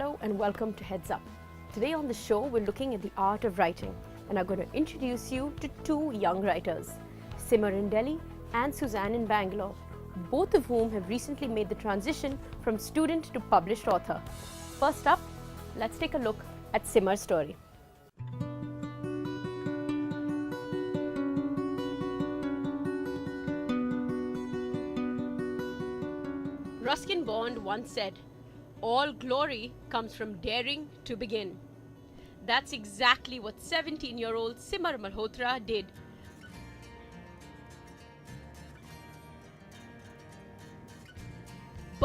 Hello and welcome to Heads Up. Today on the show, we're looking at the art of writing and are going to introduce you to two young writers, Simar in Delhi and Suzanne in Bangalore, both of whom have recently made the transition from student to published author. First up, let's take a look at Simar's story. Ruskin Bond once said, "All glory comes from daring to begin." That's exactly what 17-year-old Simar Malhotra did.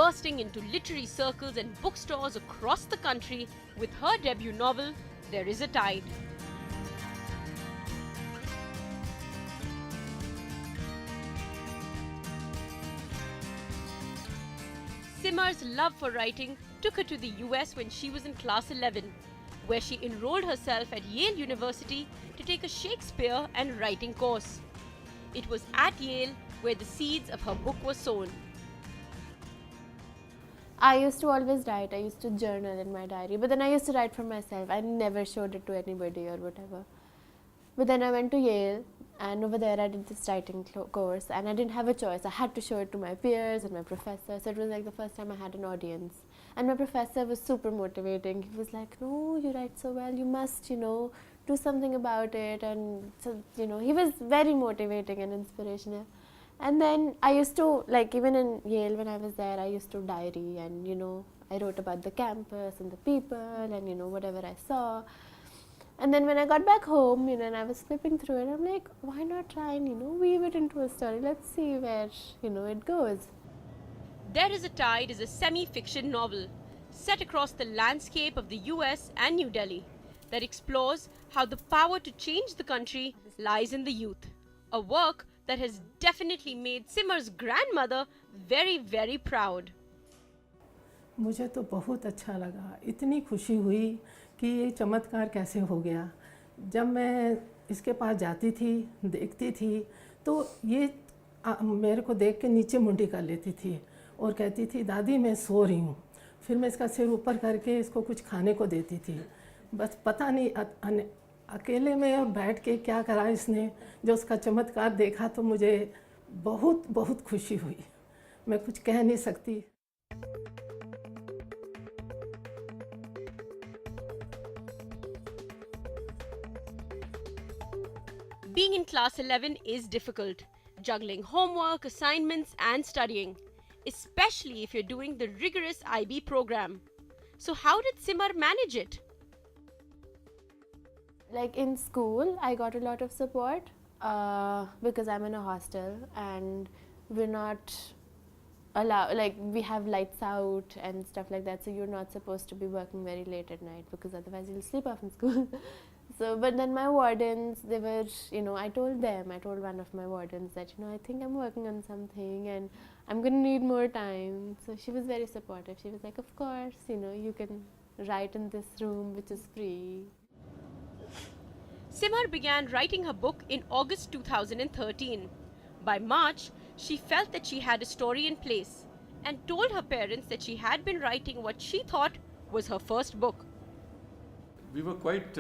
Bursting into literary circles and bookstores across the country with her debut novel, There Is a Tide. Simar's love for writing took her to the US when she was in class 11, where she enrolled herself at Yale University to take a Shakespeare and writing course. It was at Yale where the seeds of her book were sown. I used to always write. I used to journal in my diary, but then I used to write for myself. I never showed it to anybody or whatever. But then I went to Yale, and over there I did this writing course, and I didn't have a choice. I had to show it to my peers and my professor. So it was like the first time I had an audience. And my professor was super motivating. He was like, "No, you write so well. You must, do something about it." And so, he was very motivating and inspirational. And then I used to, even in Yale when I was there, I used to diary and, I wrote about the campus and the people and, whatever I saw. And then when I got back home, and I was flipping through it, I'm like, why not try and, weave it into a story? Let's see where, it goes. There Is a Tide is a semi-fiction novel set across the landscape of the US and New Delhi that explores how the power to change the country lies in the youth. A work that has definitely made Simar's grandmother very, very proud. मुझे तो बहुत अच्छा लगा, इतनी खुशी हुई कि ये चमत्कार कैसे हो गया। जब मैं इसके पास जाती थी, देखती थी, तो ये मेरे को देख के नीचे मुंडी कर लेती थी और कहती थी, "दादी मैं सो रही हूँ।" फिर मैं इसका सिर ऊपर करके इसको कुछ खाने को देती थी। बस पता नहीं अकेले में और बैठ के क्या करा इसने, जो उसका चमत्कार देखा तो मुझे बहुत बहुत खुशी हुई। मैं कुछ कह नहीं सकती। Being in class 11 is difficult, juggling homework, assignments and studying, especially if you're doing the rigorous IB program. So how did Simar manage it? Like in school, I got a lot of support because I'm in a hostel and we're not allowed, we have lights out and stuff like that, so you're not supposed to be working very late at night because otherwise you'll sleep off in school. So, but then my wardens, they were, I told one of my wardens that, I think I'm working on something and I'm going to need more time. So she was very supportive. She was like, "Of course, you can write in this room, which is free." Simar began writing her book in August 2013. By March, she felt that she had a story in place and told her parents that she had been writing what she thought was her first book. We were quite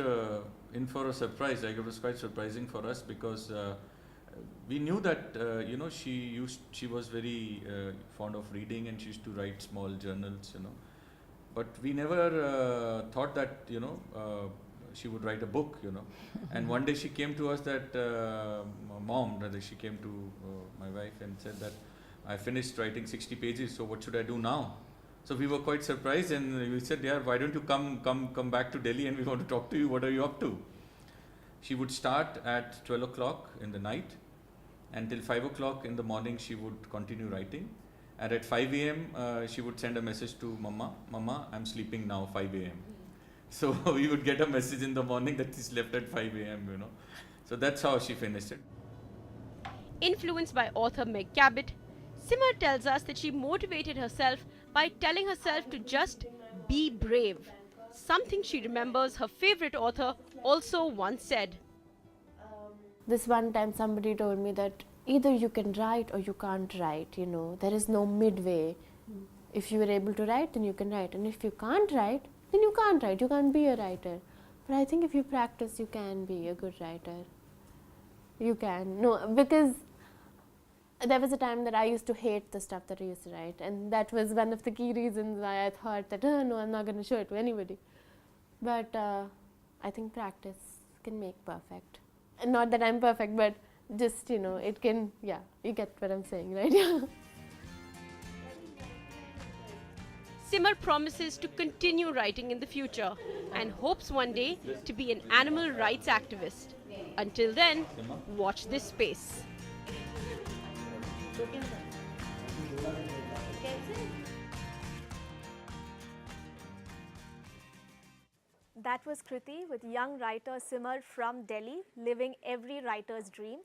in for a surprise. Like, it was quite surprising for us because we knew that she was very fond of reading and she used to write small journals, but we never thought that she would write a book, And one day she came to us that she came to my wife and said that I finished writing 60 pages, so what should I do now? So we were quite surprised and we said, "Yeah, why don't you come back to Delhi and we want to talk to you, what are you up to?" She would start at 12 o'clock in the night and till 5 o'clock in the morning she would continue writing. And at 5 a.m. She would send a message to Mama, I'm sleeping now, 5 a.m. So we would get a message in the morning that she slept at 5 a.m. So that's how she finished it. Influenced by author Meg Cabot, Simar tells us that she motivated herself by telling herself to just be brave, something she remembers her favorite author also once said. This one time somebody told me that either you can write or you can't write, there is no midway. If you are able to write, then you can write, and if you can't write, then you can't write, you can't be a writer. But I think if you practice, you can be a good writer. You can. No, because there was a time that I used to hate the stuff that I used to write, and that was one of the key reasons why I thought that, oh, no, I'm not going to show it to anybody. But I think practice can make perfect. And not that I'm perfect, but just, you know, it can, yeah, you get what I'm saying, right? Simar promises to continue writing in the future and hopes one day to be an animal rights activist. Until then, watch this space. That was Kriti with young writer Simar from Delhi, living every writer's dream.